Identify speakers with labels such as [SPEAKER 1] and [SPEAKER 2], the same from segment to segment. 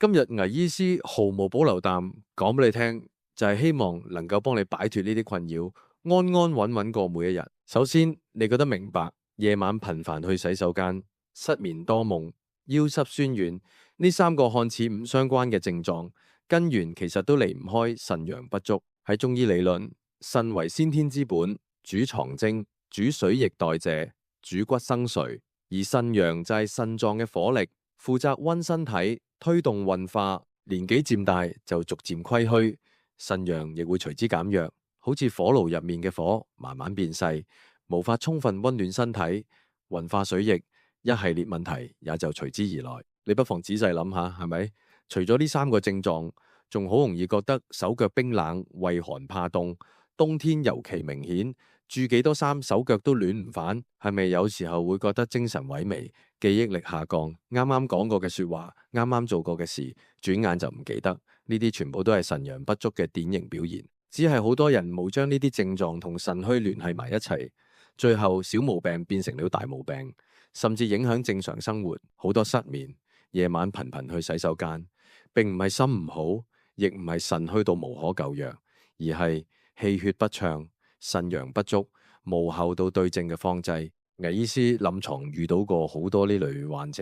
[SPEAKER 1] 今日倪醫師毫無保留淡講俾你聽，就係希望能夠幫你擺脫呢啲困擾，安安穩穩過每一日。首先，你覺得明白夜晚頻繁去洗手間、失眠多夢、腰膝酸軟呢三個看似唔相關嘅症狀，根源其實都離唔開腎陽不足。喺中醫理論，腎為先天之本，主藏精、主水液代謝、主骨生髓，而腎陽就係腎臟嘅火力，負責溫身體、推動運化。年紀漸大就逐漸虧虛，腎陽亦會隨之減弱，好似火爐入面嘅火慢慢變細，無法充分溫暖身體、運化水液，一系列問題也就隨之而來。你不妨仔細諗下，係咪？除咗呢三個症狀，仲好容易覺得手腳冰冷、畏寒怕凍，冬天尤其明顯。住幾多衫，手腳都暖唔反，係咪有時候會覺得精神萎靡、記憶力下降？啱啱講過嘅說話，啱啱做過嘅事，轉眼就唔記得。呢啲全部都係腎陽不足嘅典型表現。只係好多人冇將呢啲症狀同腎虛聯繫埋一齊，最後小毛病變成了大毛病，甚至影響正常生活。好多失眠，夜晚頻頻去洗手間，並唔係心唔好，亦唔係腎虛到無可救藥，而係氣血不暢、腎陽不足，無後到對症嘅方劑。倪醫師臨床遇到過好多呢類患者，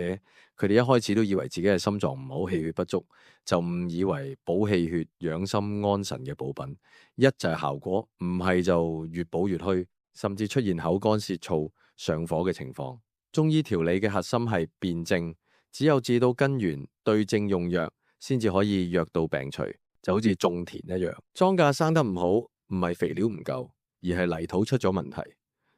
[SPEAKER 1] 佢哋一開始都以為自己係心臟唔好、氣血不足，就誤以為補氣血、養心安神嘅補品，一就係效果，唔係就越補越虛，甚至出現口乾舌燥、上火嘅情況。中醫調理嘅核心係辨證，只有治到根源，對症用藥，先至可以藥到病除。就好似種田一樣，莊稼生得唔好，唔係肥料唔夠，而係泥土出咗問題。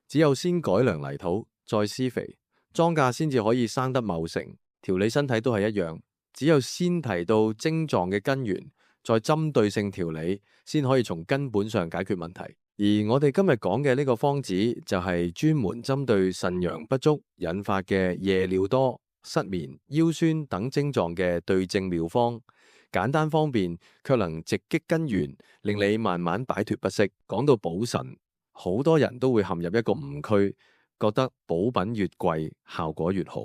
[SPEAKER 1] 只有先改良泥土，再施肥，莊稼先至可以生得茂盛。調理身體都係一樣，只有先提到症狀嘅根源，再針對性調理，先可以從根本上解決問題。而我哋今日講嘅呢個方子，就係專門針對腎陽不足引發嘅夜尿多、失眠、腰酸等症狀嘅對症妙方。簡單方便，卻能直擊根源，令你慢慢擺脫不適。講到補腎，好多人都會陷入一個誤區，覺得補品越貴，效果越好。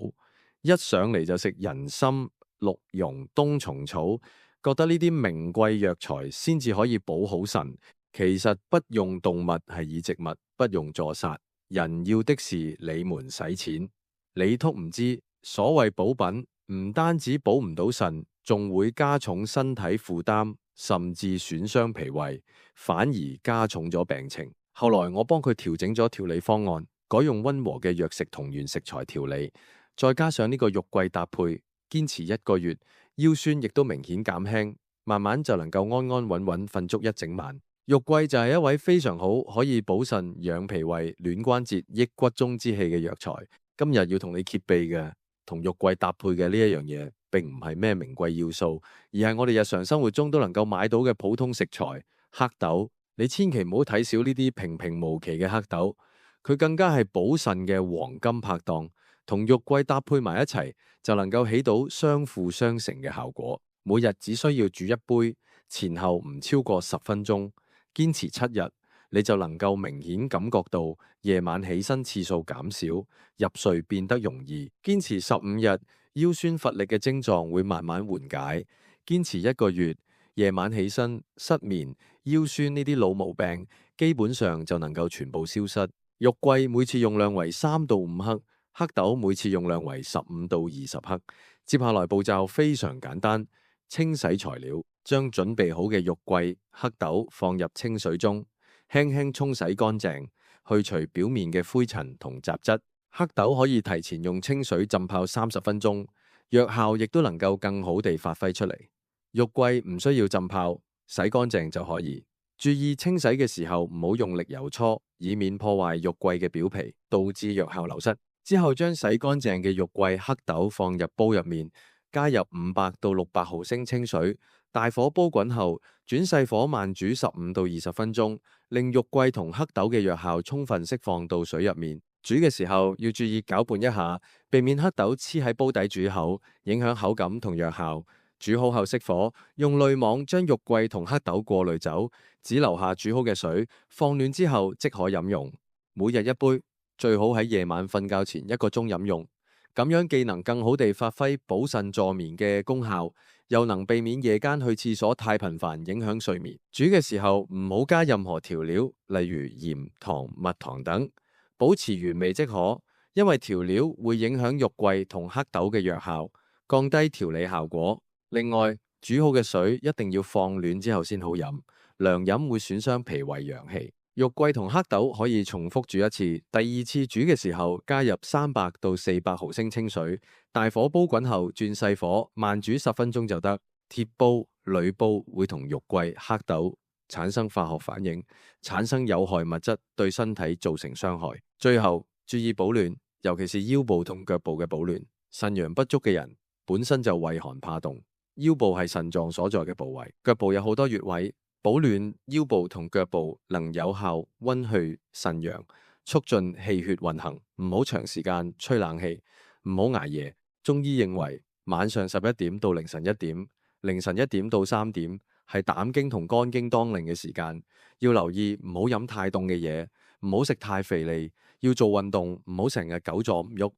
[SPEAKER 1] 一上嚟就食人參、鹿茸、冬蟲草，覺得呢啲名貴藥材先至可以補好腎。其實不用動物係以植物，不用助殺。人要的是你們使錢。你禿唔知，所謂補品唔單止補唔到腎，仲會加重身體負擔，甚至損傷脾胃，反而加重咗病情。後來我幫佢調整咗調理方案，改用溫和嘅藥食同源食材調理，再加上呢個肉桂搭配，堅持1個月，腰酸亦都明顯減輕，慢慢就能夠安安穩穩瞓足一整晚。肉桂就係一位非常好可以補腎、養脾胃、暖關節、益骨中之氣嘅藥材。今日要同你揭秘嘅，同肉桂搭配嘅呢一樣嘢，並唔係咩名貴要素，而係我哋日常生活中都能夠買到嘅普通食材——黑豆。你千祈唔好睇小呢啲平平無奇嘅黑豆，佢更加係補腎嘅黃金拍檔。同肉桂搭配埋一齊，就能夠起到相輔相成嘅效果。每日只需要煮一杯，前後唔超過10分鐘。堅持7日，你就能夠明顯感覺到夜晚起身次數減少，入睡變得容易。堅持15日，腰酸乏力嘅症狀會慢慢緩解。堅持1個月，夜晚起身、失眠、腰酸呢啲老毛病，基本上就能夠全部消失。肉桂每次用量為3到5克，黑豆每次用量為15到20克。接下來步驟非常簡單，清洗材料。將準備好嘅肉桂、黑豆放入清水中，輕輕沖洗乾淨，去除表面嘅灰塵同雜質。黑豆可以提前用清水浸泡30分鐘，藥效亦都能夠更好地發揮出嚟。肉桂唔需要浸泡，洗乾淨就可以。注意清洗嘅時候唔好用力揉搓，以免破壞肉桂嘅表皮，導致藥效流失。之後將洗乾淨嘅肉桂、黑豆放入煲入面，加入500到600毫升清水。大火煲滾後，轉細火慢煮15到20分鐘，令肉桂同黑豆嘅藥效充分釋放到水入面。煮嘅時候要注意攪拌一下，避免黑豆黐喺煲底煮口，影響口感同藥效。煮好後熄火，用濾網將肉桂同黑豆過濾走，只留下煮好嘅水。放暖之後即可飲用。每日一杯，最好喺夜晚瞓覺前1個鐘飲用。咁樣既能更好地發揮補腎助眠嘅功效，又能避免夜間去廁所太頻繁影響睡眠。煮嘅時候唔好加任何調料，例如鹽、糖、蜜糖等，保持原味即可。因為調料會影響肉桂同黑豆嘅藥效，降低調理效果。另外，煮好嘅水一定要放暖之後先好飲，涼飲會損傷脾胃陽氣。肉桂同黑豆可以重複煮一次，第二次煮嘅時候加入300到400毫升清水，大火煲滾後轉細火慢煮10分鐘就得。鐵煲、鋁煲會同肉桂、黑豆產生化學反應，產生有害物質，對身體造成傷害。最後注意保暖，尤其是腰部同腳部嘅保暖。腎陽不足嘅人本身就畏寒怕凍，腰部係腎臟所在嘅部位，腳部有好多穴位。保暖腰部同腳部能有效溫煦腎陽，促進氣血運行。唔好長時間吹冷氣，唔好捱夜。中醫認為晚上11點到凌晨1點，凌晨1點到3點係膽經同肝經當令嘅時間，要留意唔好飲太凍嘅嘢，唔好食太肥膩，要做運動，唔好成日久坐唔喐。